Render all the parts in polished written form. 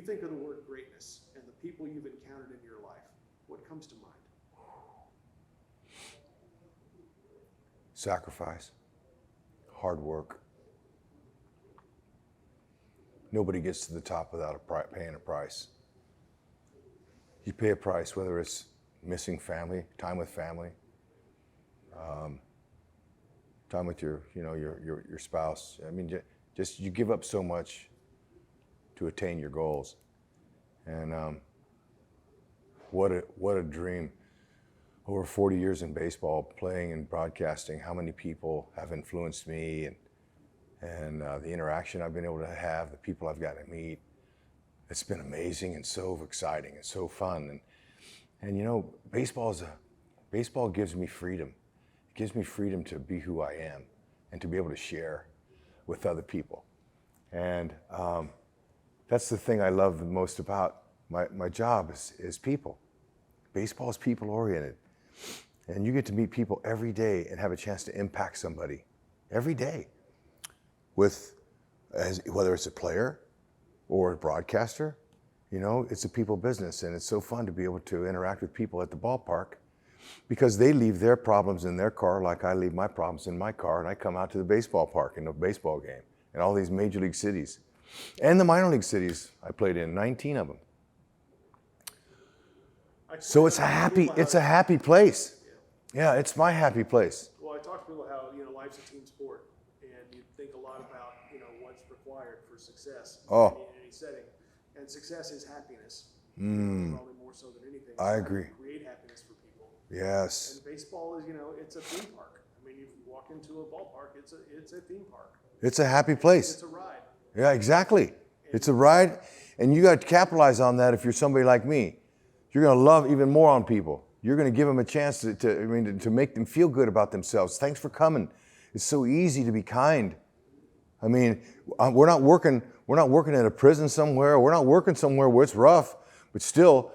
think of the word greatness and the people you've encountered in your life, what comes to mind? Sacrifice, hard work. Nobody gets to the top without paying a price. You pay a price, whether it's missing family, time with family, time with your spouse. I mean, just you give up so much to attain your goals. And what a dream. Over 40 years in baseball, playing and broadcasting, how many people have influenced me and the interaction I've been able to have, the people I've gotten to meet. It's been amazing and so exciting and so fun. And you know, baseball gives me freedom. It gives me freedom to be who I am and to be able to share with other people. And that's the thing I love the most about my job is people. Baseball is people oriented. And you get to meet people every day and have a chance to impact somebody every day whether it's a player or a broadcaster. You know, it's a people business, and it's so fun to be able to interact with people at the ballpark because they leave their problems in their car like I leave my problems in my car, and I come out to the baseball park in a baseball game in all these major league cities and the minor league cities I played in, 19 of them. So it's a happy place. Yeah, it's my happy place. Well, I talk to people how, you know, life's a team sport, and you think a lot about, you know, what's required for success in any setting. And success is happiness. Probably more so than anything. I agree. Create happiness for people. Yes. And baseball is, you know, it's a theme park. I mean, you walk into a ballpark, it's a theme park. It's a happy place. It's a ride. Yeah, exactly. It's a ride, and you got to capitalize on that if you're somebody like me. You're going to love even more on people. You're going to give them a chance to make them feel good about themselves. Thanks for coming. It's so easy to be kind. I mean, we're not working at a prison somewhere. We're not working somewhere where it's rough, but still,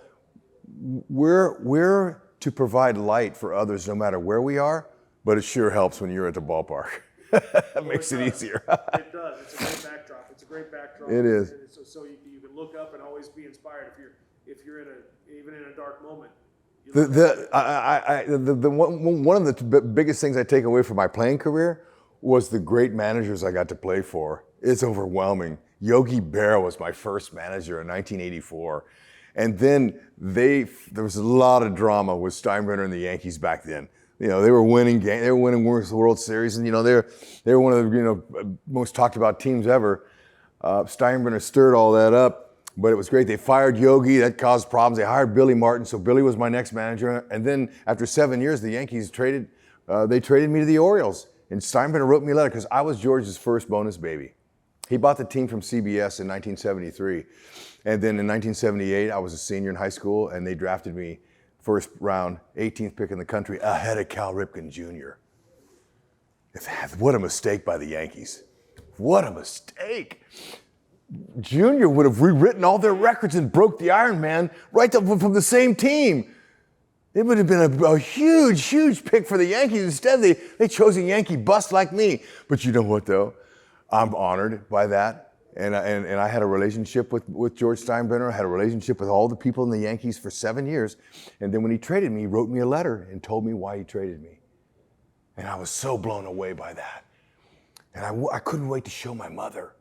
we're to provide light for others no matter where we are, but it sure helps when you're at the ballpark. It makes it easier. It does. It's a great backdrop. It's a great backdrop. It is. So you can look up and always be inspired if you're even in a dark moment. One of the biggest things I take away from my playing career was the great managers I got to play for. It's overwhelming. Yogi Berra was my first manager in 1984. And then there was a lot of drama with Steinbrenner and the Yankees back then. You know, they were winning games, they were winning World Series, and you know, they were one of the most talked about teams ever. Steinbrenner stirred all that up. But it was great. They fired Yogi. That caused problems. They hired Billy Martin, so Billy was my next manager. And then after 7 years, the Yankees traded me to the Orioles. And Steinbrenner wrote me a letter because I was George's first bonus baby. He bought the team from CBS in 1973. And then in 1978, I was a senior in high school, and they drafted me first round, 18th pick in the country, ahead of Cal Ripken Jr. What a mistake by the Yankees. What a mistake. Junior would have rewritten all their records and broke the Iron Man right from the same team. It would have been a huge, huge pick for the Yankees. Instead, they chose a Yankee bust like me. But you know what, though? I'm honored by that. And I had a relationship with George Steinbrenner. I had a relationship with all the people in the Yankees for 7 years. And then when he traded me, he wrote me a letter and told me why he traded me. And I was so blown away by that. And I couldn't wait to show my mother.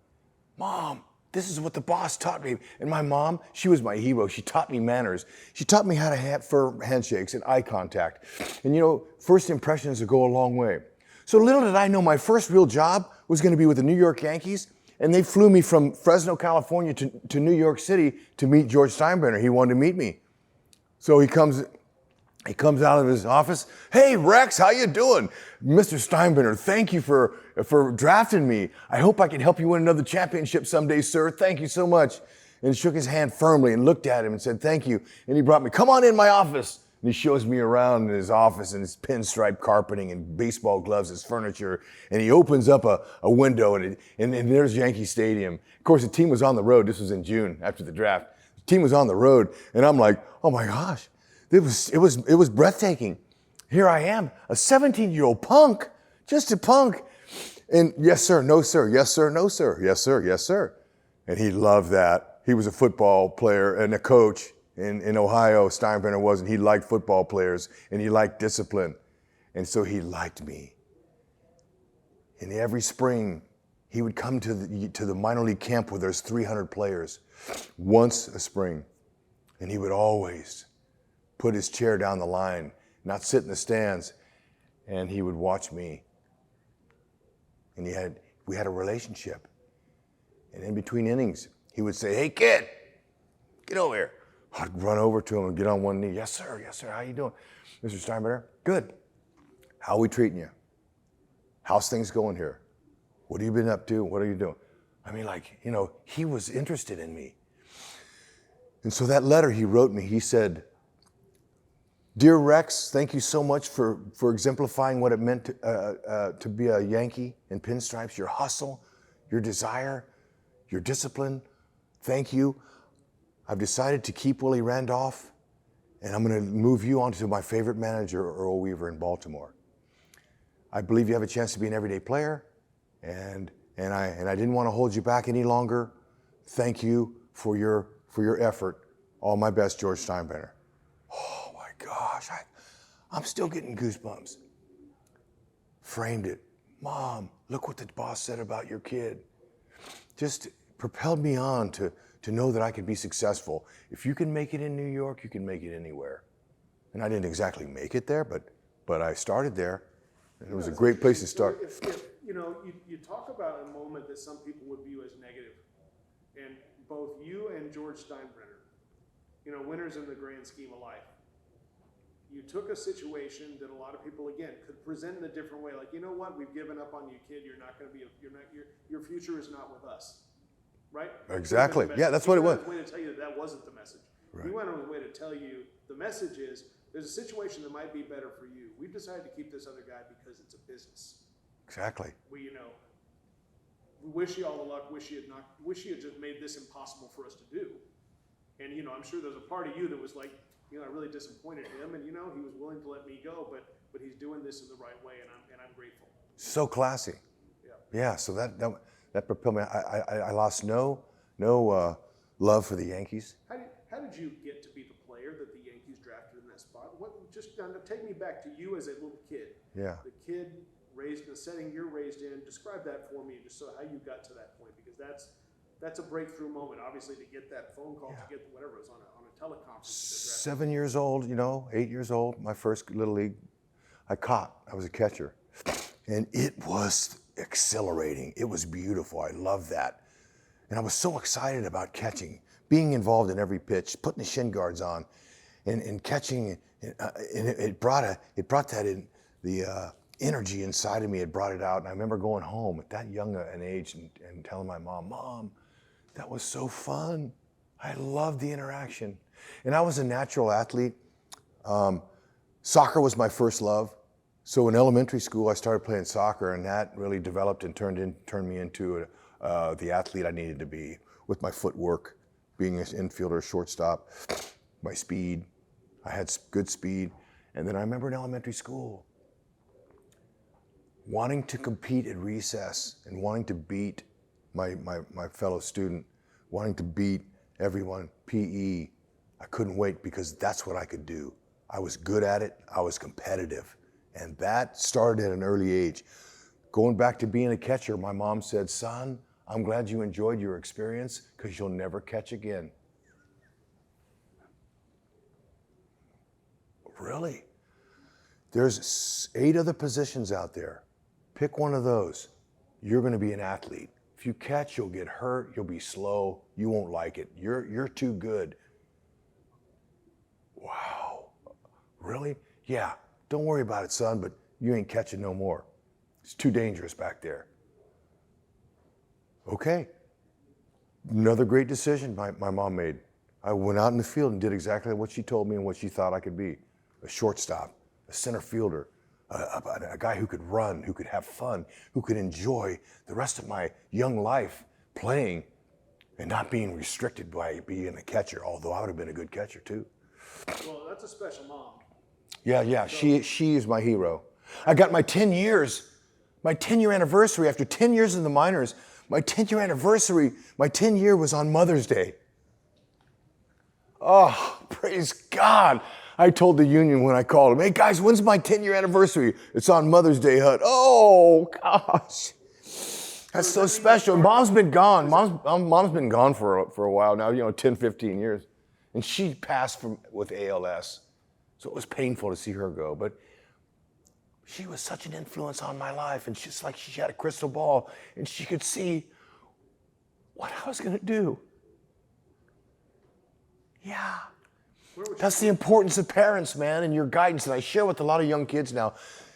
Mom, this is what the boss taught me. And my mom, she was my hero. She taught me manners. She taught me how to have firm handshakes and eye contact. And you know, first impressions go a long way. So little did I know my first real job was going to be with the New York Yankees. And they flew me from Fresno, California to New York City to meet George Steinbrenner. He wanted to meet me. So he comes out of his office. Hey, Rex, how you doing? Mr. Steinbrenner, thank you for drafting me. I hope I can help you win another championship someday, sir. Thank you so much. And shook his hand firmly and looked at him and said, thank you. And he brought me, come on in my office. And he shows me around in his office and his pinstripe carpeting and baseball gloves, his furniture. And he opens up a window and there's Yankee Stadium. Of course, the team was on the road. This was in June after the draft. The team was on the road. And I'm like, oh my gosh, it was breathtaking. Here I am, a 17-year-old punk, just a punk. And yes, sir, no, sir, yes, sir, no, sir, yes, sir, yes, sir. And he loved that. he was a football player and a coach in Ohio, Steinbrenner was, and he liked football players and he liked discipline. And so he liked me. And every spring, he would come to the minor league camp where there's 300 players once a spring. And he would always put his chair down the line, not sit in the stands, and he would watch me. And we had a relationship. And in between innings, he would say, "Hey, kid, get over here." I'd run over to him and get on one knee. Yes, sir. How you doing? Mr. Steinbrenner, good. How are we treating you? How's things going here? What have you been up to? What are you doing? I mean, he was interested in me. And so that letter he wrote me, he said, "Dear Rex, thank you so much for exemplifying what it meant to be a Yankee in pinstripes, your hustle, your desire, your discipline. Thank you. I've decided to keep Willie Randolph, and I'm going to move you on to my favorite manager, Earl Weaver in Baltimore. I believe you have a chance to be an everyday player, and I didn't want to hold you back any longer. Thank you for your effort. All my best, George Steinbrenner." Oh my gosh, I'm still getting goosebumps. Framed it. "Mom, look what the boss said about your kid." Just propelled me on to know that I could be successful. If you can make it in New York, you can make it anywhere. And I didn't exactly make it there, but I started there. And it was a great place to start. If you talk about a moment that some people would view as negative, and both you and George Steinbrenner, winners in the grand scheme of life. You took a situation that a lot of people, again, could present in a different way. Like, you know what? We've given up on you, kid. You're not going to be. Your future is not with us, right? Exactly. Yeah, that's what it was. He went out of his way to tell you that wasn't the message. Right. He went out of his way to tell you the message is there's a situation that might be better for you. We've decided to keep this other guy because it's a business. Exactly. We wish you all the luck. Wish you had just made this impossible for us to do. And I'm sure there's a part of you that was like, I really disappointed him, and he was willing to let me go, but he's doing this in the right way, and I'm grateful. So classy. Yeah. So that propelled me. I lost no love for the Yankees. How did you get to be the player that the Yankees drafted in that spot? Just take me back to you as a little kid. Yeah. The kid raised in the setting you're raised in. Describe that for me, just so how you got to that point, because that's a breakthrough moment. Obviously, to get that phone call, to get whatever it was on a teleconference. 7 years old, 8 years old, my first little league. I was a catcher, and it was exhilarating. It was beautiful. I loved that, and I was so excited about catching, being involved in every pitch, putting the shin guards on, and catching. And it brought that in the energy inside of me. It brought it out, and I remember going home at that young an age and telling my mom, that was so fun. I loved the interaction. And I was a natural athlete. Soccer was my first love. So in elementary school, I started playing soccer, and that really developed and turned me into the athlete I needed to be, with my footwork, being an infielder, shortstop, my speed. I had good speed. And then I remember in elementary school, wanting to compete at recess and wanting to beat my fellow student, wanting to beat everyone, PE. I couldn't wait because that's what I could do. I was good at it. I was competitive. And that started at an early age. Going back to being a catcher, my mom said, "Son, I'm glad you enjoyed your experience because you'll never catch again." Really? There's 8 other positions out there. Pick one of those. You're going to be an athlete. If you catch, you'll get hurt. You'll be slow. You won't like it. You're too good. Wow. Really? Yeah. Don't worry about it, son, but you ain't catching no more. It's too dangerous back there. Okay. Another great decision my mom made. I went out in the field and did exactly what she told me and what she thought I could be. A shortstop, a center fielder, a guy who could run, who could have fun, who could enjoy the rest of my young life playing and not being restricted by being a catcher, although I would have been a good catcher too. Well, that's a special mom. Yeah, so, she is my hero. I got my 10-year anniversary after 10 years in the minors. My 10-year anniversary, my 10 year was on Mother's Day. Oh, praise God. I told the union when I called them, hey guys, when's my 10-year anniversary? It's on Mother's Day, Hud. Oh, gosh. That's so special. Mom's been gone. Mom's been gone for a while now, 10, 15 years. And she passed with ALS. So it was painful to see her go. But she was such an influence on my life. And she's like she had a crystal ball. And she could see what I was going to do. Yeah. That's the importance of parents, man, and your guidance. And I share with a lot of young kids now.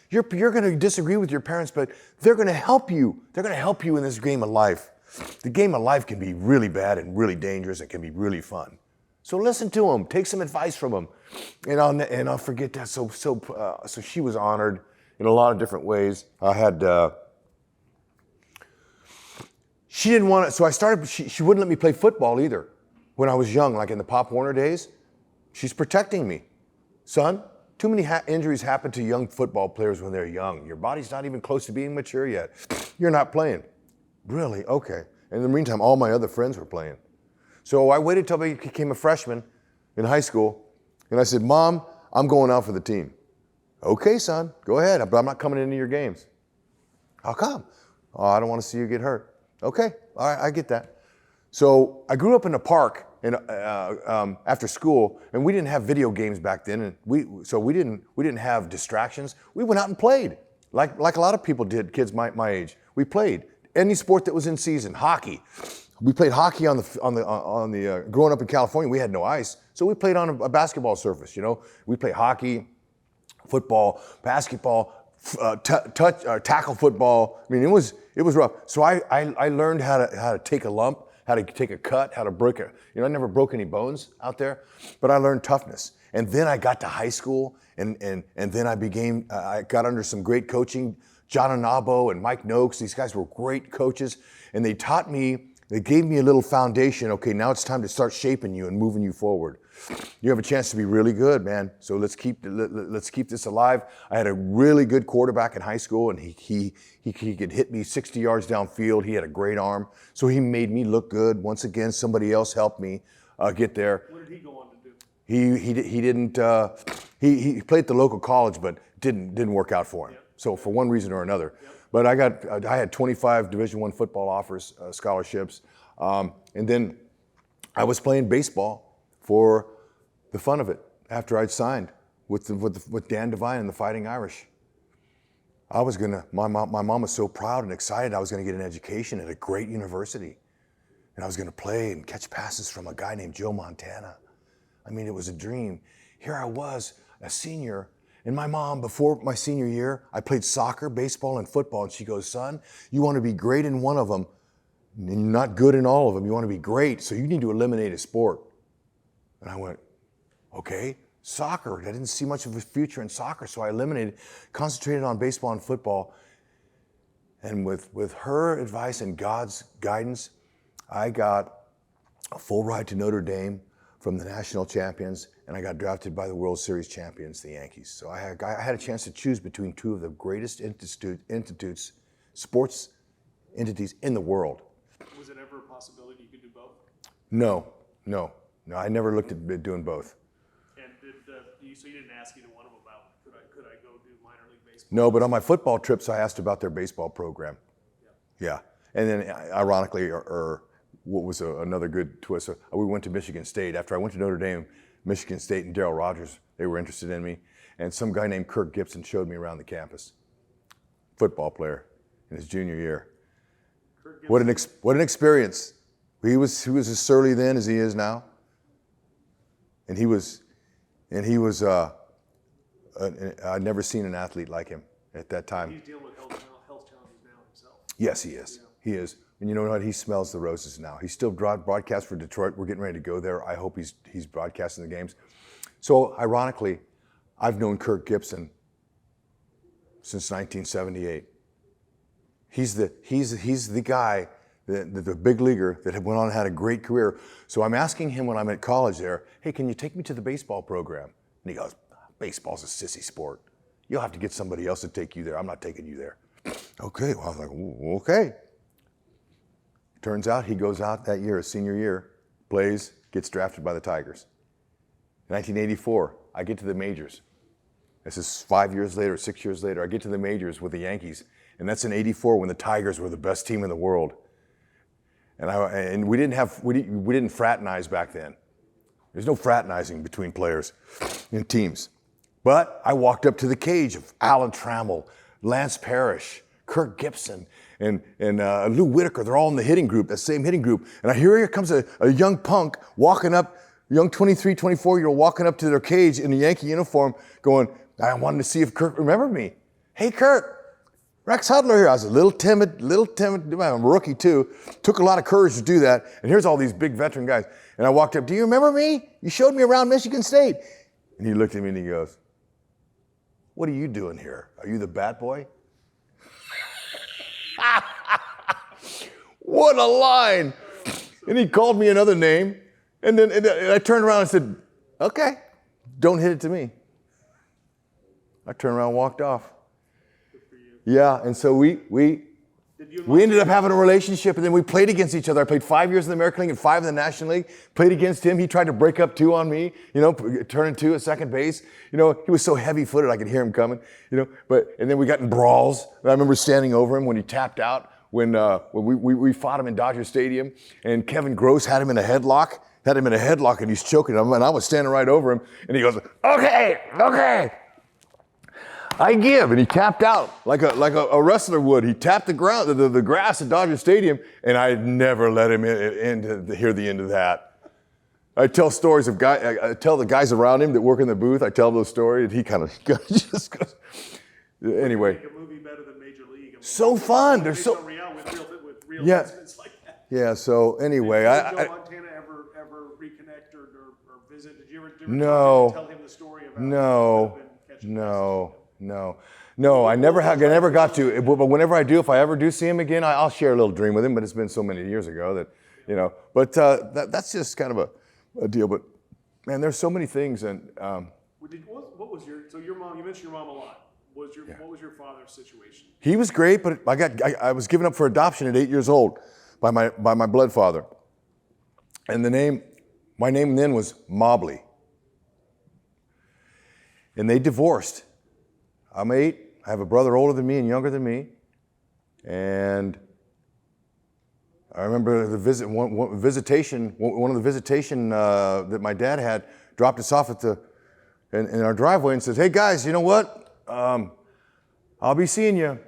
You're going to disagree with your parents, but they're going to help you. They're going to help you in this game of life. The game of life can be really bad and really dangerous. It can be really fun. So listen to them. Take some advice from them. And I'll forget that. So she was honored in a lot of different ways. She didn't want to, so I started, she wouldn't let me play football either when I was young, like in the Pop Warner days. She's protecting me. Son, too many injuries happen to young football players when they're young. Your body's not even close to being mature yet. You're not playing. Really? Okay. In the meantime, all my other friends were playing. So I waited till I became a freshman in high school, and I said, Mom, I'm going out for the team. Okay, son, go ahead, but I'm not coming into your games. How come? Oh, I don't want to see you get hurt. Okay, all right, I get that. So I grew up in a park after school, and we didn't have video games back then, and we didn't have distractions. We went out and played, like a lot of people did, kids my age. We played any sport that was in season. Hockey. We played hockey on the growing up in California. We had no ice, so we played on a basketball surface. We played hockey, football, basketball, tackle football. I mean, it was rough. So I learned how to take a lump, how to take a cut, how to break it. I never broke any bones out there, but I learned toughness. And then I got to high school, and then I got under some great coaching. John Anabo and Mike Noakes, these guys were great coaches, and they taught me. They gave me a little foundation. Okay, now it's time to start shaping you and moving you forward. You have a chance to be really good, man. So let's keep this alive. I had a really good quarterback in high school, and he could hit me 60 yards downfield. He had a great arm, so he made me look good. Once again, somebody else helped me get there. What did he go on to do? He didn't. He played at the local college, but didn't work out for him. Yep. So for one reason or another. Yep. But I had 25 Division I football offers, scholarships, and then I was playing baseball for the fun of it after I'd signed with Dan Devine and the Fighting Irish. My mom was so proud and excited I was gonna get an education at a great university, and I was gonna play and catch passes from a guy named Joe Montana. I mean, it was a dream. Here I was, a senior. And my mom, before my senior year, I played soccer, baseball, and football. And she goes, son, you want to be great in one of them, and you're not good in all of them. You want to be great, so you need to eliminate a sport. And I went, okay, soccer. I didn't see much of a future in soccer, so I concentrated on baseball and football. And with her advice and God's guidance, I got a full ride to Notre Dame from the national champions, and I got drafted by the World Series champions, the Yankees. So I had a chance to choose between two of the greatest sports entities in the world. Was it ever a possibility you could do both? No. I never looked at doing both. And so you didn't ask either one of them about, could I go do minor league baseball? No, but on my football trips, I asked about their baseball program. Yeah. And then ironically, what was another good twist, we went to Michigan State. After I went to Notre Dame, Michigan State and Darryl Rogers, they were interested in me. And some guy named Kirk Gibson showed me around the campus. Football player in his junior year. What an experience. He was as surly then as he is now. And I'd never seen an athlete like him at that time. He's dealing with health challenges now himself. Yes, he is. Yeah. He is. And you know what? He smells the roses now. He's still broadcast for Detroit. We're getting ready to go there. I hope he's broadcasting the games. So ironically, I've known Kirk Gibson since 1978. He's the guy, the big leaguer that went on and had a great career. So I'm asking him when I'm at college there, hey, can you take me to the baseball program? And he goes, baseball's a sissy sport. You'll have to get somebody else to take you there. I'm not taking you there. Okay, well, I was like, okay. Turns out he goes out that year, his senior year, plays, gets drafted by the Tigers. 1984, I get to the majors. This is 5 years later, 6 years later. I get to the majors with the Yankees, and that's in '84 when the Tigers were the best team in the world. And we didn't fraternize back then. There's no fraternizing between players and teams. But I walked up to the cage of Alan Trammell, Lance Parrish, Kirk Gibson, and Lou Whitaker. They're all in the hitting group, that same hitting group. And here comes a young punk walking up, young 23, 24-year-old walking up to their cage in a Yankee uniform going, I wanted to see if Kurt remembered me. Hey, Kurt, Rex Hudler here. I was a little timid. I'm a rookie too. Took a lot of courage to do that. And here's all these big veteran guys. And I walked up, do you remember me? You showed me around Michigan State. And he looked at me and he goes, what are you doing here? Are you the bat boy? What a line. And he called me another name. And then I turned around and said, okay, don't hit it to me. I turned around and walked off. Good for you. Yeah, and so we ended up having a relationship, and then we played against each other. I played 5 years in the American League and 5 in the National League. Played against him. He tried to break up 2 on me, turning 2 at second base. He was so heavy-footed I could hear him coming. And then we got in brawls. And I remember standing over him when he tapped out when we fought him in Dodger Stadium, and Kevin Gross had him in a headlock. And he's choking him, and I was standing right over him, and he goes, okay. I give, and he tapped out like a wrestler would. He tapped the ground, the grass at Dodger Stadium, and I never let him in to hear the end of that. I tell stories of guys. I tell the guys around him that work in the booth. I tell those stories, and he kind of just goes. Anyway, make a movie better than Major League. I mean, so fun. They're with real incidents like that. Yeah. So anyway, Did Joe Montana ever reconnect or visit? Did you ever No. tell him the story about? No, I never got to. But whenever I do, if I ever do see him again, I'll share a little dream with him. But it's been so many years ago that, But that's just kind of a deal. But man, there's so many things. And what was your? So your mom. You mentioned your mom a lot. What was your father's situation? He was great, but I was given up for adoption at 8 years old by my blood father, and my name then was Mobley, and they divorced. I'm 8. I have a brother older than me and younger than me. And I remember one of the visitation that my dad had dropped us off in our driveway and says, hey guys, you know what? I'll be seeing you.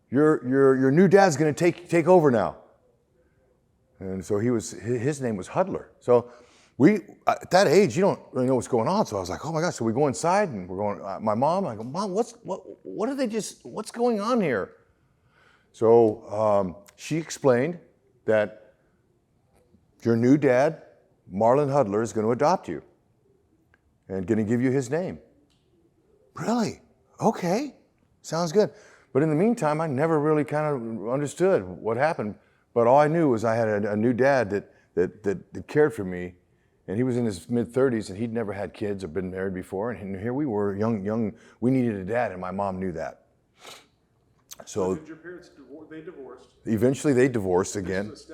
Your new dad's gonna take over now. And so his name was Hudler. So at that age, you don't really know what's going on. So I was like, oh my gosh. So we go inside and we're going, my mom, I go, Mom, what's going on here? So she explained that your new dad, Marlon Hudler, is going to adopt you and going to give you his name. Really? Okay. Sounds good. But in the meantime, I never really kind of understood what happened. But all I knew was I had a new dad that cared for me. And he was in his mid-30s, and he'd never had kids or been married before. And here we were, young. We needed a dad, and my mom knew that. So did your parents they divorced? Eventually, they divorced again. This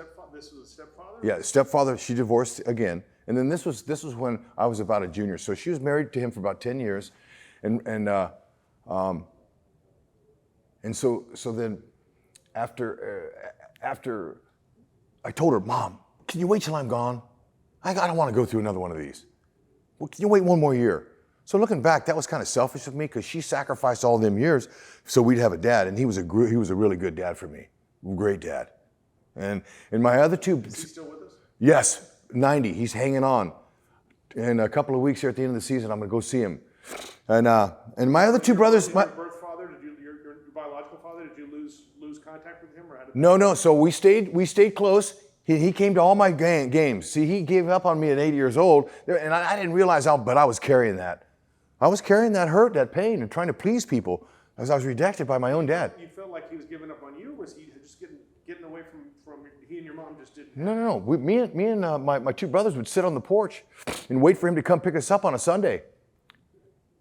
was a stepfather? Yeah, stepfather. She divorced again, and then this was when I was about a junior. So she was married to him for about 10 years, and so then after I told her, Mom, can you wait till I'm gone? I don't want to go through another one of these. Well, can you wait one more year? So looking back, that was kind of selfish of me because she sacrificed all them years so we'd have a dad, and he was a really good dad for me, great dad. And my other two. Is he still with us? Yes, 90. He's hanging on. In a couple of weeks here at the end of the season, I'm going to go see him. And my other two brothers. Your birth father, your biological father, did you lose contact with him, or how did No. So we stayed close. He came to all my games. See, he gave up on me at 8 years old, and I didn't realize but I was carrying that. I was carrying that hurt, that pain, and trying to please people as I was rejected by my own dad. You felt like he was giving up on you, or was he just getting away from he and your mom just didn't? No. Me and my two brothers would sit on the porch and wait for him to come pick us up on a Sunday.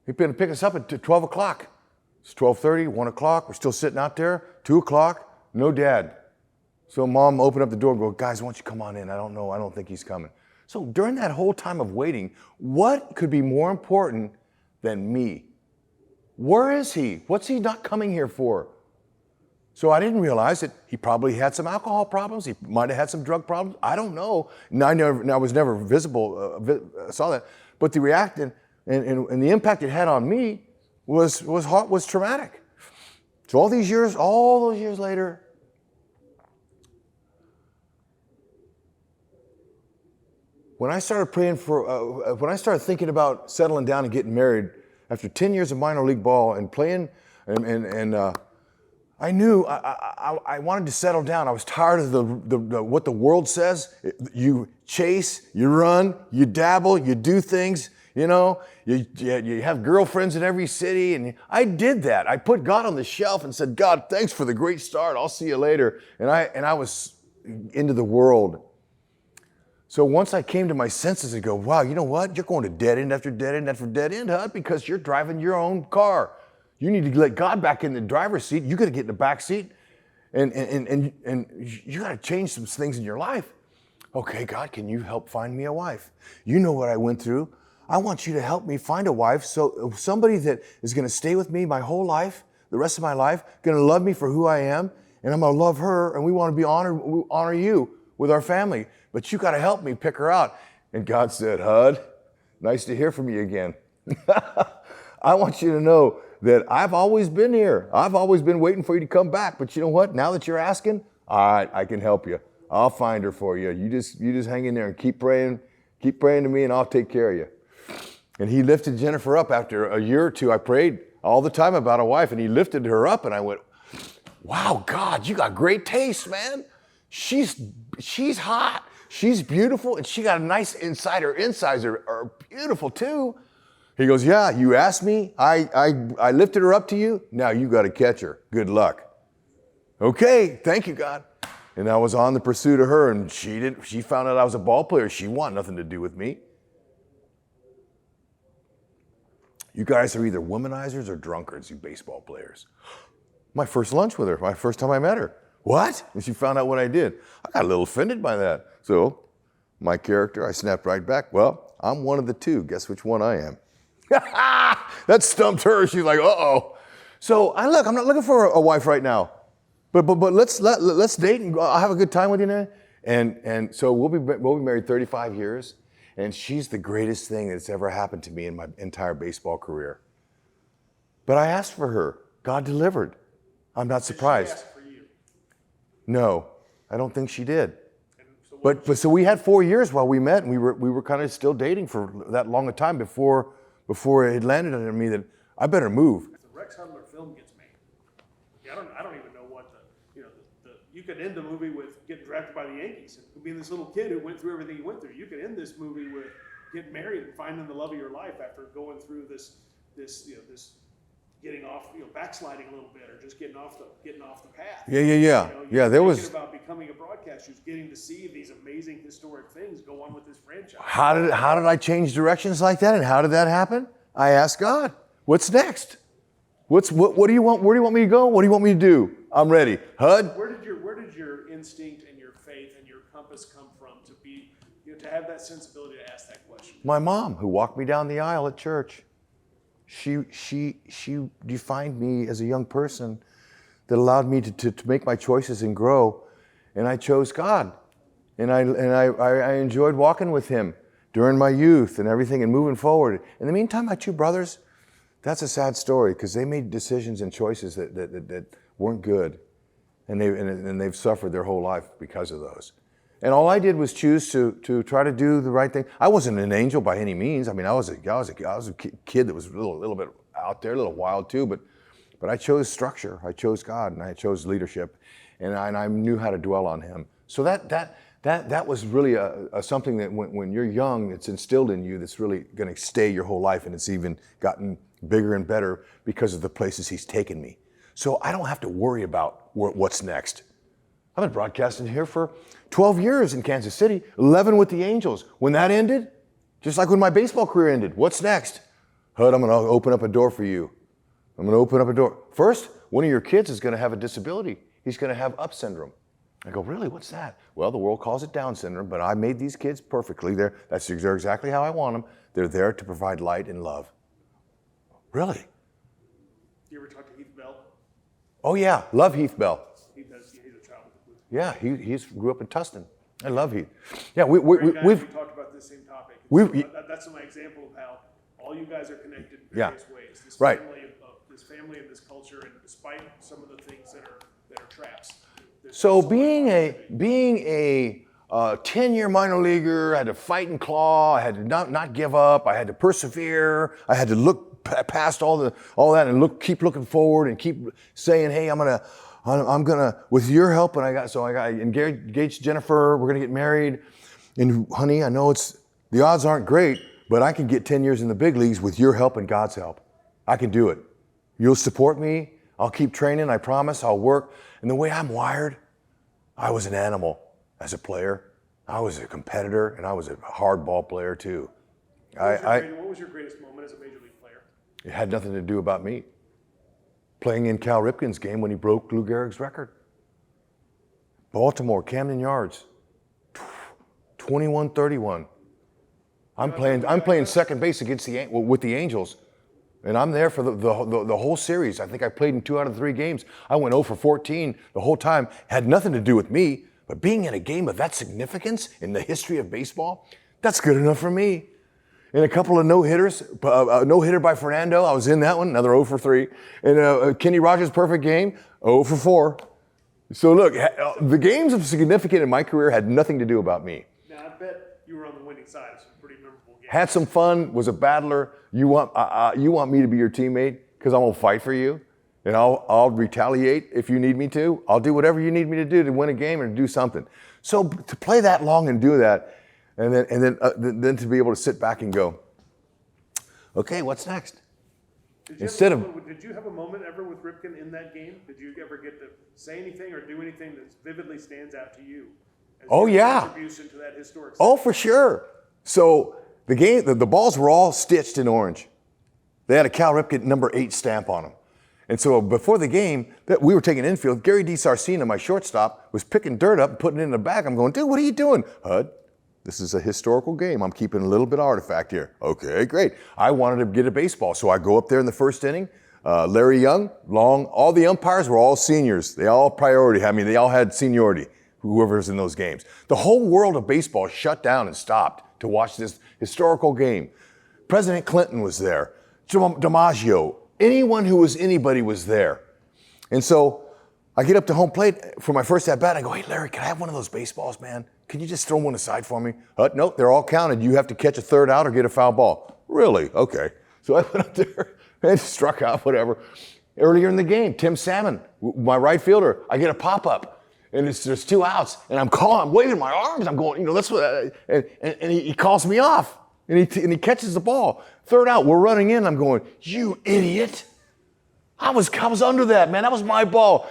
He'd been to pick us up at 12 o'clock. It's 12:30, 1 o'clock. We're still sitting out there. 2 o'clock, no dad. So Mom opened up the door and go, guys, why don't you come on in? I don't know. I don't think he's coming. So during that whole time of waiting, what could be more important than me? Where is he? What's he not coming here for? So I didn't realize that he probably had some alcohol problems. He might have had some drug problems. I don't know. And I was never visible, saw that. But the reaction and the impact it had on me was traumatic. So all those years later, when I started praying when I started thinking about settling down and getting married, after 10 years of minor league ball and playing, I knew I wanted to settle down. I was tired of what the world says. You chase, you run, you dabble, you do things. You know, you have girlfriends in every city, and I did that. I put God on the shelf and said, God, thanks for the great start. I'll see you later. And I was into the world. So once I came to my senses and go, wow, you know what? You're going to dead end after dead end after dead end, Hud, because you're driving your own car. You need to let God back in the driver's seat. You got to get in the back seat, and you got to change some things in your life. Okay, God, can you help find me a wife? You know what I went through. I want you to help me find a wife, so somebody that is going to stay with me my whole life, the rest of my life, going to love me for who I am, and I'm going to love her, and we want to be honor you with our family. But you got to help me pick her out. And God said, Hud, nice to hear from you again. I want you to know that I've always been here. I've always been waiting for you to come back. But you know what? Now that you're asking, all right, I can help you. I'll find her for you. You just hang in there and keep praying to me, and I'll take care of you. And he lifted Jennifer up after a year or two. I prayed all the time about a wife, and he lifted her up, and I went, wow, God, you got great taste, man. She's hot. She's beautiful, and she got a nice inside. Her insides are beautiful too. He goes, yeah, you asked me. I lifted her up to you. Now you got to catch her. Good luck. Okay, thank you, God. And I was on the pursuit of her, and she found out I was a ball player. She wanted nothing to do with me. You guys are either womanizers or drunkards, you baseball players. My first lunch with her, my first time I met her. What? And she found out what I did. I got a little offended by that. So, my character, I snapped right back. Well, I'm one of the two. Guess which one I am? That stumped her. She's like, uh-oh. So, I'm not looking for a wife right now. But let's date and I'll have a good time with you now. And so we'll be married 35 years. And she's the greatest thing that's ever happened to me in my entire baseball career. But I asked for her. God delivered. I'm not surprised. Did she ask for you? No, I don't think she did. So we had 4 years while we met, and we were kind of still dating for that long a time before it landed on me that I better move. If the Rex Hudler film gets made, I don't even know what you could end the movie with getting drafted by the Yankees and being this little kid who went through everything he went through. You could end this movie with getting married and finding the love of your life after going through this getting off, backsliding a little bit, or just getting off the path. Yeah. There was about becoming a broadcaster, just getting to see these amazing historic things go on with this franchise. How did I change directions like that, and how did that happen? I asked God, what's next? What do you want? Where do you want me to go? What do you want me to do? I'm ready. Hud? Where did your instinct and your faith and your compass come from to be, to have that sensibility to ask that question? My mom, who walked me down the aisle at church. She defined me as a young person that allowed me to make my choices and grow, and I chose God, and I enjoyed walking with Him during my youth and everything and moving forward. In the meantime, my two brothers, that's a sad story because they made decisions and choices that weren't good, and they've suffered their whole life because of those. And all I did was choose to try to do the right thing. I wasn't an angel by any means. I mean, I was a kid that was a little bit out there, a little wild too. But I chose structure. I chose God, and I chose leadership, and I knew how to dwell on Him. So that was really something that when you're young, it's instilled in you. That's really going to stay your whole life, and it's even gotten bigger and better because of the places He's taken me. So I don't have to worry about what's next. I've been broadcasting here for 12 years in Kansas City, 11 with the Angels. When that ended, just like when my baseball career ended, what's next? Hud, I'm going to open up a door for you. I'm going to open up a door. First, one of your kids is going to have a disability. He's going to have UP syndrome. I go, really, what's that? Well, the world calls it Down syndrome, but I made these kids perfectly. They're exactly how I want them. They're there to provide light and love. Really? You ever talk to Heath Bell? Oh yeah, love Heath Bell. He's a child with the blues. Yeah, he grew up in Tustin. I love Heath. Yeah, we've talked about this same topic. That's my example of how all you guys are connected in various ways. This right. family and this culture, and despite some of the things that are traps. So being a 10-year minor leaguer, I had to fight and claw. I had to not give up. I had to persevere. I had to look past all that and keep looking forward and keep saying, hey, I'm gonna with your help. And I got engaged Jennifer. We're gonna get married. And honey, I know the odds aren't great, but I can get 10 years in the big leagues with your help and God's help. I can do it. You'll support me. I'll keep training. I promise. I'll work. And the way I'm wired, I was an animal as a player. I was a competitor, and I was a hard ball player too. What was your greatest moment as a major league player? It had nothing to do about me. Playing in Cal Ripken's game when he broke Lou Gehrig's record. Baltimore, Camden Yards, 21-31. I'm playing second base with the Angels. And I'm there for the whole series. I think I played in 2 out of 3 games. I went 0 for 14 the whole time. Had nothing to do with me, but being in a game of that significance in the history of baseball, that's good enough for me. And a couple of no-hitters, a no-hitter by Fernando, I was in that one, another 0 for 3. And Kenny Rogers' perfect game, 0 for 4. So look, the games of significance in my career had nothing to do about me. Now, I bet you were on the winning side of some pretty memorable games. Had some fun, was a battler. You want me to be your teammate because I'm gonna fight for you, and I'll retaliate if you need me to. I'll do whatever you need me to do to win a game or to do something. So to play that long and do that, and then to be able to sit back and go, okay, what's next? Did you have a moment ever with Ripken in that game? Did you ever get to say anything or do anything that vividly stands out to you? Oh yeah. Contribution to that historic. Oh, for sure. So the game, the balls were all stitched in orange. They had a Cal Ripken number 8 stamp on them. And so before the game, that we were taking infield, Gary DiSarcina, my shortstop, was picking dirt up and putting it in the bag. I'm going, dude, what are you doing? Hud, this is a historical game. I'm keeping a little bit of artifact here. Okay, great. I wanted to get a baseball, so I go up there in the first inning. Larry Young, Long, all the umpires were all seniors. They all they all had seniority, whoever's in those games. The whole world of baseball shut down and stopped to watch this historical game. President Clinton was there. DiMaggio, anyone who was anybody was there. And so I get up to home plate for my first at-bat. I go, hey, Larry, can I have one of those baseballs, man? Can you just throw one aside for me? No, they're all counted. You have to catch a third out or get a foul ball. Really? Okay. So I went up there and struck out, whatever. Earlier in the game, Tim Salmon, my right fielder, I get a pop-up. And there's 2 outs, and I'm waving my arms. I'm going, that's what. And he calls me off, and he catches the ball. Third out, we're running in. I'm going, you idiot! I was under that, man. That was my ball.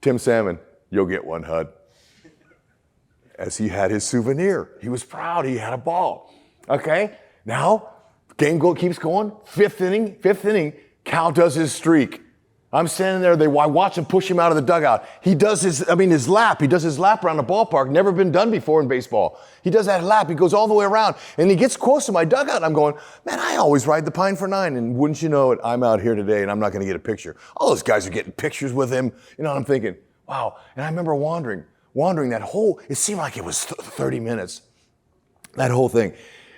Tim Salmon, you'll get one, Hud. As he had his souvenir, he was proud. He had a ball. Okay, now game keeps going. Fifth inning. Cal does his streak. I'm standing there, I watch him push him out of the dugout. He does his lap. He does his lap around the ballpark. Never been done before in baseball. He does that lap. He goes all the way around, and he gets close to my dugout, and I'm going, man, I always ride the Pine for 9, and wouldn't you know it, I'm out here today, and I'm not going to get a picture. All those guys are getting pictures with him. I'm thinking, wow. And I remember wandering that whole, it seemed like it was 30 minutes, that whole thing.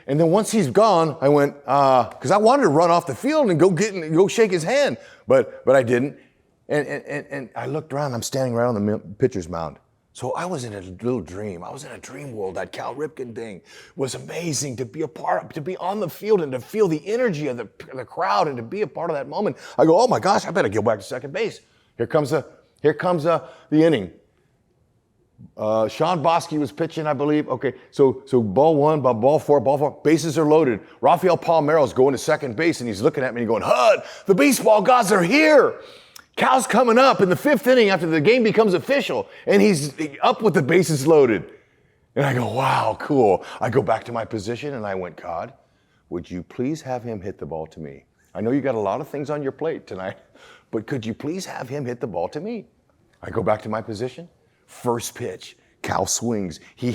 And then once he's gone, I went, because I wanted to run off the field and go shake his hand, but I didn't. And I looked around, I'm standing right on the pitcher's mound. So I was in a little dream. I was in a dream world. That Cal Ripken thing was amazing to be a part of, to be on the field and to feel the energy of the crowd and to be a part of that moment. I go, oh my gosh, I better go back to second base. Here comes the inning. Sean Bosky was pitching, I believe. Okay, so ball 1, ball 4, bases are loaded. Rafael Palmeiro's going to second base, and he's looking at me and going, Hud, the baseball gods are here. Cal's coming up in the 5th inning after the game becomes official, and he's up with the bases loaded. And I go, wow, cool. I go back to my position, and I went, God, would you please have him hit the ball to me? I know you got a lot of things on your plate tonight, but could you please have him hit the ball to me? I go back to my position. First pitch, Cal swings. He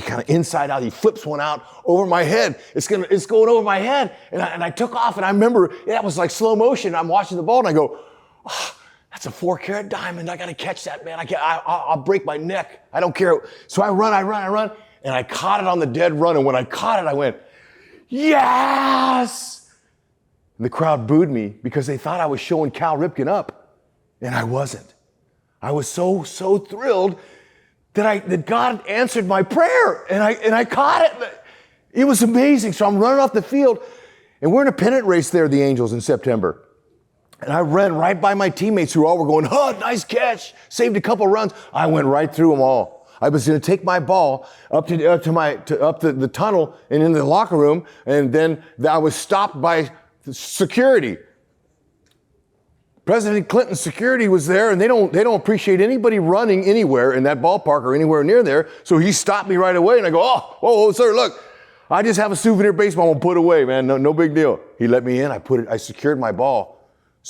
kind of inside out. He flips one out over my head. It's going over my head. And I took off, and I remember that was like slow motion. I'm watching the ball, and I go, oh, that's a 4-carat diamond. I got to catch that, man. I'll break my neck. I don't care. So I run, and I caught it on the dead run. And when I caught it, I went, yes! And the crowd booed me because they thought I was showing Cal Ripken up, and I wasn't. I was so thrilled that God answered my prayer, and I caught it. It was amazing. So I'm running off the field, and we're in a pennant race there, the Angels, in September. And I ran right by my teammates who all were going, "Hud, nice catch, saved a couple runs." I went right through them all. I was going to take my ball up the tunnel and into the locker room, and then I was stopped by security. President Clinton's security was there, and they don't appreciate anybody running anywhere in that ballpark or anywhere near there. So he stopped me right away, and I go, "Oh, whoa, sir, look, I just have a souvenir baseball I'm gonna put away, man. No big deal." He let me in. I secured my ball.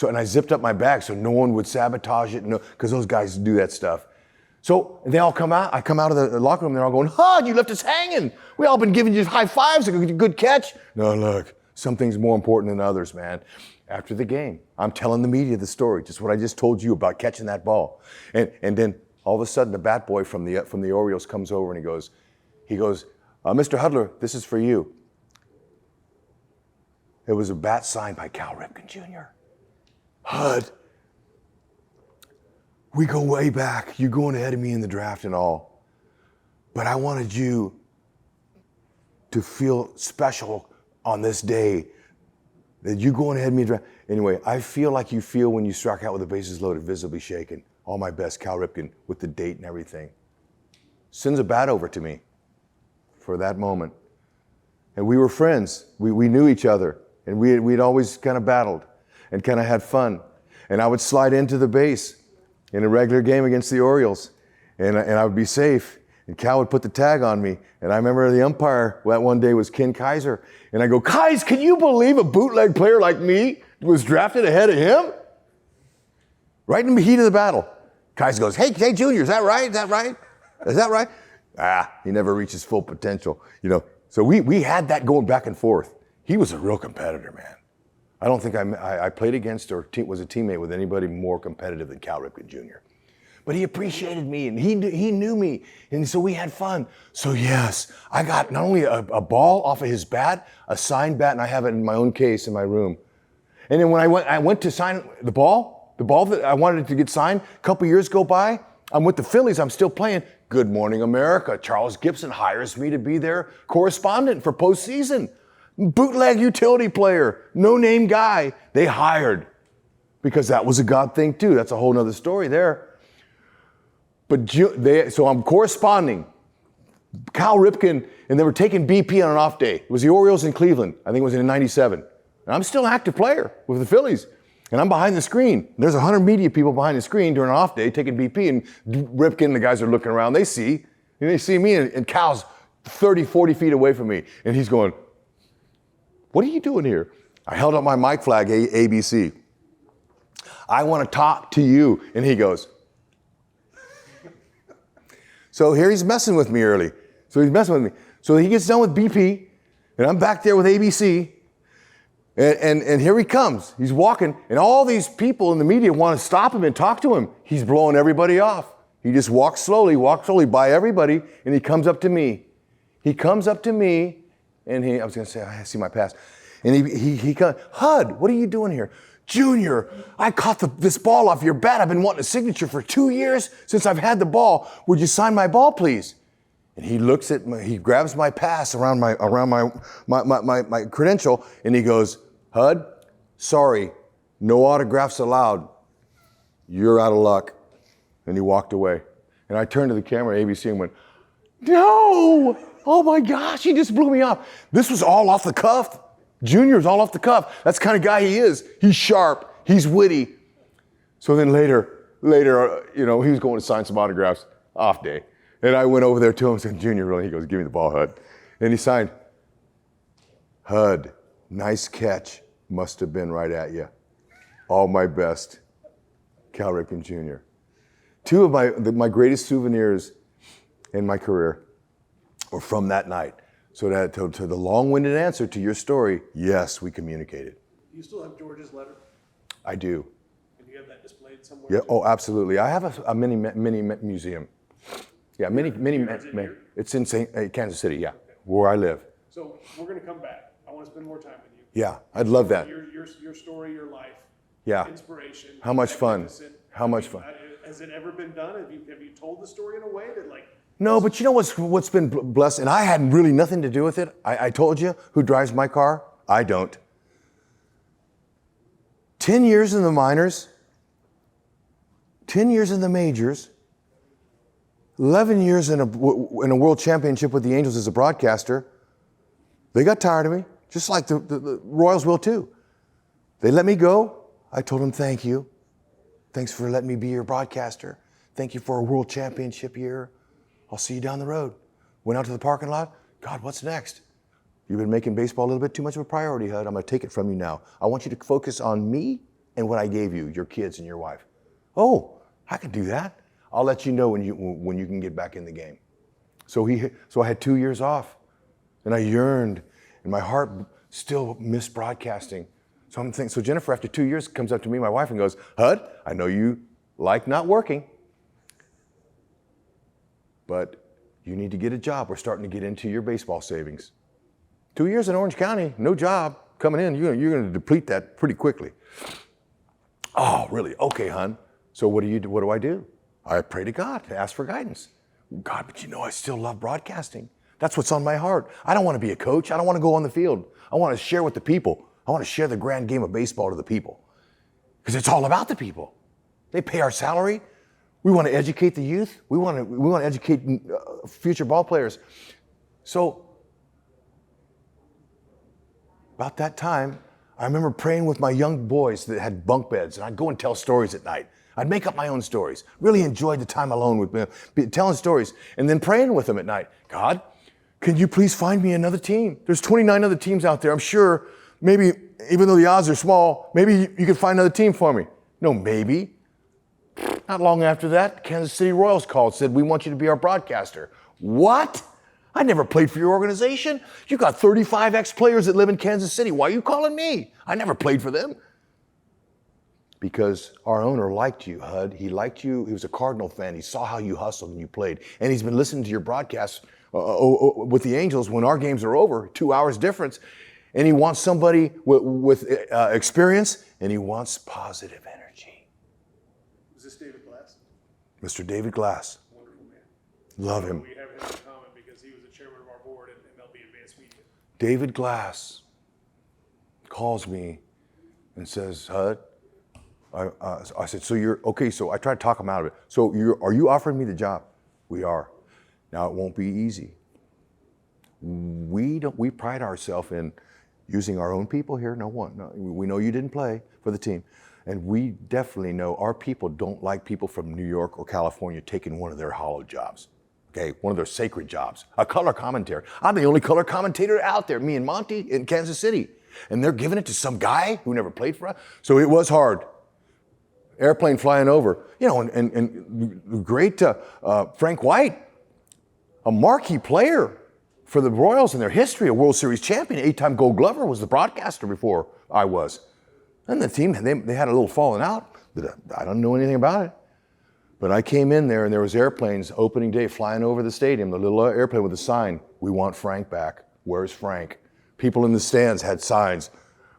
And I zipped up my bag so no one would sabotage it, because those guys do that stuff. So they all come out. I come out of the locker room. They're all going, "Hud, you left us hanging. We all been giving you high fives. A good catch." No, look, some things more important than others, man. After the game, I'm telling the media the story, just what I just told you about catching that ball. And then all of a sudden, the bat boy from the Orioles comes over and he goes, "Mr. Hudler, this is for you." It was a bat signed by Cal Ripken Jr. "Hud, we go way back. You're going ahead of me in the draft and all. But I wanted you to feel special on this day that you going ahead of me in the draft. Anyway, I feel like you feel when you struck out with the bases loaded, visibly shaken. All my best, Cal Ripken," with the date and everything. Sends a bat over to me for that moment. And we were friends. We knew each other. And we'd always kind of battled and kind of had fun. And I would slide into the base in a regular game against the Orioles, and I would be safe. And Cal would put the tag on me. And I remember the umpire that one day was Ken Kaiser. And I go, "Kais, can you believe a bootleg player like me was drafted ahead of him?" Right in the heat of the battle. Kaiser goes, "Hey, Junior, is that right? Is that right? Is that right?" He never reached his full potential. So we had that going back and forth. He was a real competitor, man. I don't think I played against or was a teammate with anybody more competitive than Cal Ripken Jr. But he appreciated me, and he knew me, and so we had fun. So yes, I got not only a ball off of his bat, a signed bat, and I have it in my own case in my room. And then when I went to sign the ball that I wanted to get signed, a couple years go by, I'm with the Phillies, I'm still playing. Good Morning America. Charles Gibson hires me to be their correspondent for postseason. Bootleg utility player, no-name guy, they hired. Because that was a God thing too. That's a whole nother story there. But so I'm corresponding. Cal Ripken, and they were taking BP on an off day. It was the Orioles in Cleveland. I think it was in '97. And I'm still an active player with the Phillies. And I'm behind the screen. There's 100 media people behind the screen during an off day taking BP, and Ripken and the guys are looking around. They see me, and Cal's 30, 40 feet away from me. And he's going, "What are you doing here?" I held up my mic flag, ABC. "I want to talk to you." And he goes. So here he's messing with me early. So he gets done with BP, and I'm back there with ABC. And here he comes. He's walking, and all these people in the media want to stop him and talk to him. He's blowing everybody off. He just walks slowly by everybody, and he comes up to me. And I was going to say, I see my pass. And he comes, "Hud, what are you doing here?" "Junior, I caught this ball off your bat. I've been wanting a signature for 2 years since I've had the ball. Would you sign my ball, please?" And he looks at he grabs my pass around my credential, and he goes, "Hud, sorry, no autographs allowed. You're out of luck." And he walked away. And I turned to the camera, ABC, and went, "No! Oh my gosh, he just blew me off." This was all off the cuff. Junior's all off the cuff. That's the kind of guy he is. He's sharp. He's witty. So then later, he was going to sign some autographs, off day. And I went over there to him and said, "Junior, really?" He goes, "Give me the ball, Hud." And he signed, "Hud, nice catch. Must have been right at you. All my best, Cal Ripken Jr." Two of my greatest souvenirs in my career were from that night. So that to the long-winded answer to your story, yes, we communicated. Do you still have George's letter? I do. And you have that displayed somewhere? Yeah. Oh, absolutely. I have a mini museum. Yeah, mini. It's in Kansas City. Yeah, okay. Where I live. So we're going to come back. I want to spend more time with you. Yeah, I'd love that. Your story, your life. Yeah. Inspiration. How much fun? How much fun? Has it ever been done? Have you told the story in a way that like? No, but you know what's been blessed, and I had really nothing to do with it. I told you who drives my car. I don't. 10 years in the minors, 10 years in the majors, 11 years in a world championship with the Angels as a broadcaster. They got tired of me, just like the Royals will too. They let me go. I told them, thank you. Thanks for letting me be your broadcaster. Thank you for a world championship year. I'll see you down the road. Went out to the parking lot. God, what's next? You've been making baseball a little bit too much of a priority, Hud. I'm going to take it from you now. I want you to focus on me and what I gave you, your kids and your wife. Oh, I can do that. I'll let you know when you can get back in the game. So I had 2 years off, and I yearned, and my heart still missed broadcasting. So Jennifer, after 2 years, comes up to me, my wife, and goes, Hud, I know you like not working, but you need to get a job. We're starting to get into your baseball savings. 2 years in Orange County, no job coming in. You're going to deplete that pretty quickly. Oh, really? Okay, hon. So what do I do? I pray to God to ask for guidance. God, but I still love broadcasting. That's what's on my heart. I don't want to be a coach. I don't want to go on the field. I want to share with the people. I want to share the grand game of baseball to the people. Because it's all about the people. They pay our salary. We want to educate the youth. We want to educate future ball players. So about that time, I remember praying with my young boys that had bunk beds, and I'd go and tell stories at night. I'd make up my own stories. Really enjoyed the time alone with them, telling stories, and then praying with them at night. God, can you please find me another team? There's 29 other teams out there. I'm sure maybe, even though the odds are small, maybe you could find another team for me. No, maybe. Not long after that, Kansas City Royals called, said, we want you to be our broadcaster. What? I never played for your organization. You got 35 ex-players that live in Kansas City. Why are you calling me? I never played for them. Because our owner liked you, Hud. He liked you. He was a Cardinal fan. He saw how you hustled and you played. And he's been listening to your broadcasts with the Angels when our games are over, 2 hours difference. And he wants somebody with experience, and he wants positive energy. Is this David Glass? Mr. David Glass. Wonderful man. Love him. We have him in common because he was the chairman of our board at MLB Advanced Media. David Glass calls me and says, Hud, I said, so you're, okay, so I tried to talk him out of it. So are you offering me the job? We are. Now, it won't be easy. We pride ourselves in using our own people here. No, we know you didn't play for the team. And we definitely know our people don't like people from New York or California taking one of their hollow jobs. Okay, one of their sacred jobs. A color commentator. I'm the only color commentator out there, me and Monty in Kansas City. And they're giving it to some guy who never played for us. So it was hard. Airplane flying over. And great Frank White, a marquee player for the Royals in their history, a World Series champion, 8-time Gold Glover, was the broadcaster before I was. And the team, they had a little falling out. I don't know anything about it. But I came in there and there was airplanes opening day flying over the stadium, the little airplane with a sign, we want Frank back. Where's Frank? People in the stands had signs.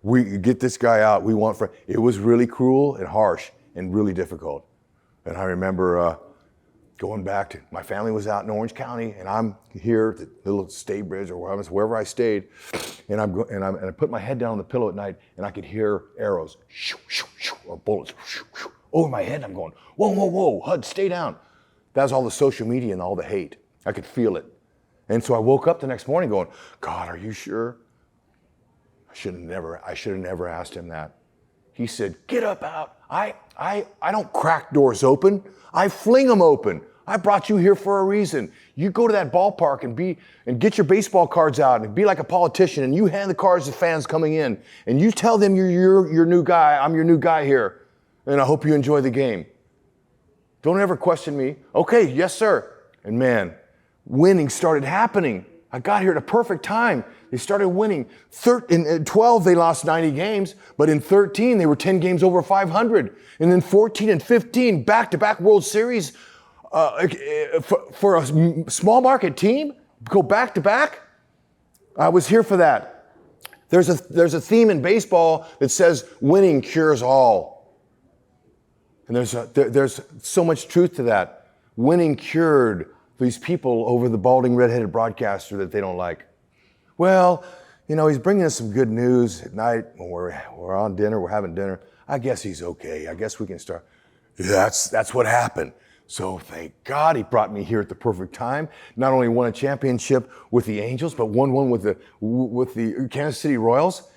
We get this guy out, we want Frank. It was really cruel and harsh and really difficult. And I remember going back to, my family was out in Orange County, and I'm here at the little State Bridge or wherever I stayed, and I put my head down on the pillow at night, and I could hear arrows, shoo, shoo, shoo, or bullets, shoo, shoo, over my head. I'm going, whoa, whoa, whoa, Hud, stay down. That was all the social media and all the hate. I could feel it. And so I woke up the next morning going, God, are you sure? I should have never asked him that. He said, get up out. I don't crack doors open. I fling them open. I brought you here for a reason. You go to that ballpark and get your baseball cards out and be like a politician, and you hand the cards to fans coming in, and you tell them you're your new guy. I'm your new guy here, and I hope you enjoy the game. Don't ever question me. Okay, yes, sir. And man, winning started happening. I got here at a perfect time. They started winning. In 12, they lost 90 games, but in 13, they were 10 games over 500. And then 14 and 15, back-to-back World Series for a small market team, go back-to-back. I was here for that. There's a theme in baseball that says winning cures all. And there's so much truth to that. Winning cured these people over the balding redheaded broadcaster that they don't like. Well, he's bringing us some good news at night when we're on dinner, we're having dinner. I guess he's okay. I guess we can start. That's what happened. So thank God he brought me here at the perfect time. Not only won a championship with the Angels, but won one with the Kansas City Royals.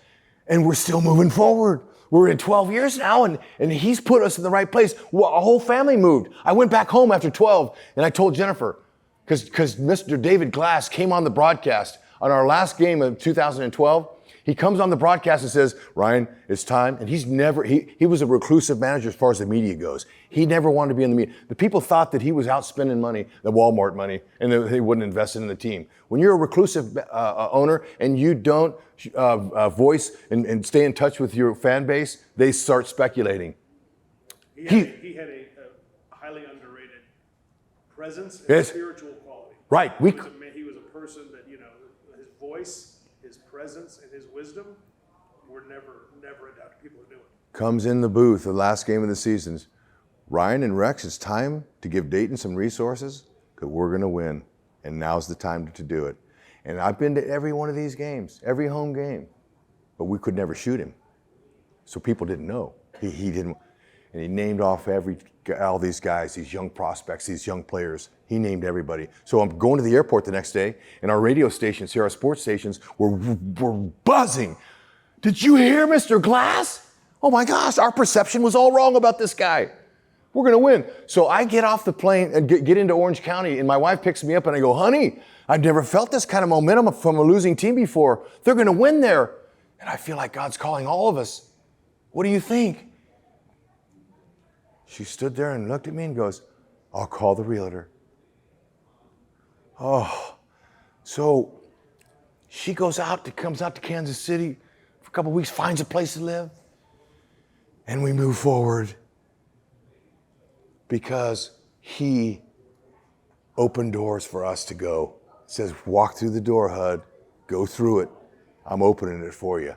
And we're still moving forward. We're in 12 years now, and he's put us in the right place. Well, a whole family moved. I went back home after 12, and I told Jennifer, because Mr. David Glass came on the broadcast on our last game of 2012. He comes on the broadcast and says, Ryan, it's time. And he was a reclusive manager as far as the media goes. He never wanted to be in the media. The people thought that he was out spending money, the Walmart money, and that he wouldn't invest in the team. When you're a reclusive owner and you don't voice and stay in touch with your fan base, they start speculating. He had a highly underrated presence and spiritual quality. Right. He was a person that, his voice, his presence, and his wisdom were never a doubt. People knew it. Comes in the booth, the last game of the seasons. Ryan and Rex, it's time to give Dayton some resources because we're going to win. And now's the time to do it. And I've been to every one of these games, every home game, but we could never shoot him. So people didn't know. He didn't. And he named off all these guys, these young prospects, these young players. He named everybody. So I'm going to the airport the next day, and our radio stations here, our sports stations, were buzzing. Did you hear Mr. Glass? Oh my gosh, our perception was all wrong about this guy. We're going to win. So I get off the plane and get into Orange County, and my wife picks me up, and I go, honey, I've never felt this kind of momentum from a losing team before. They're going to win there. And I feel like God's calling all of us. What do you think? She stood there and looked at me and goes, I'll call the realtor. Oh, so she comes out to Kansas City for a couple of weeks, finds a place to live, and we move forward because he opened doors for us to go. Says, walk through the door, Hud, go through it. I'm opening it for you.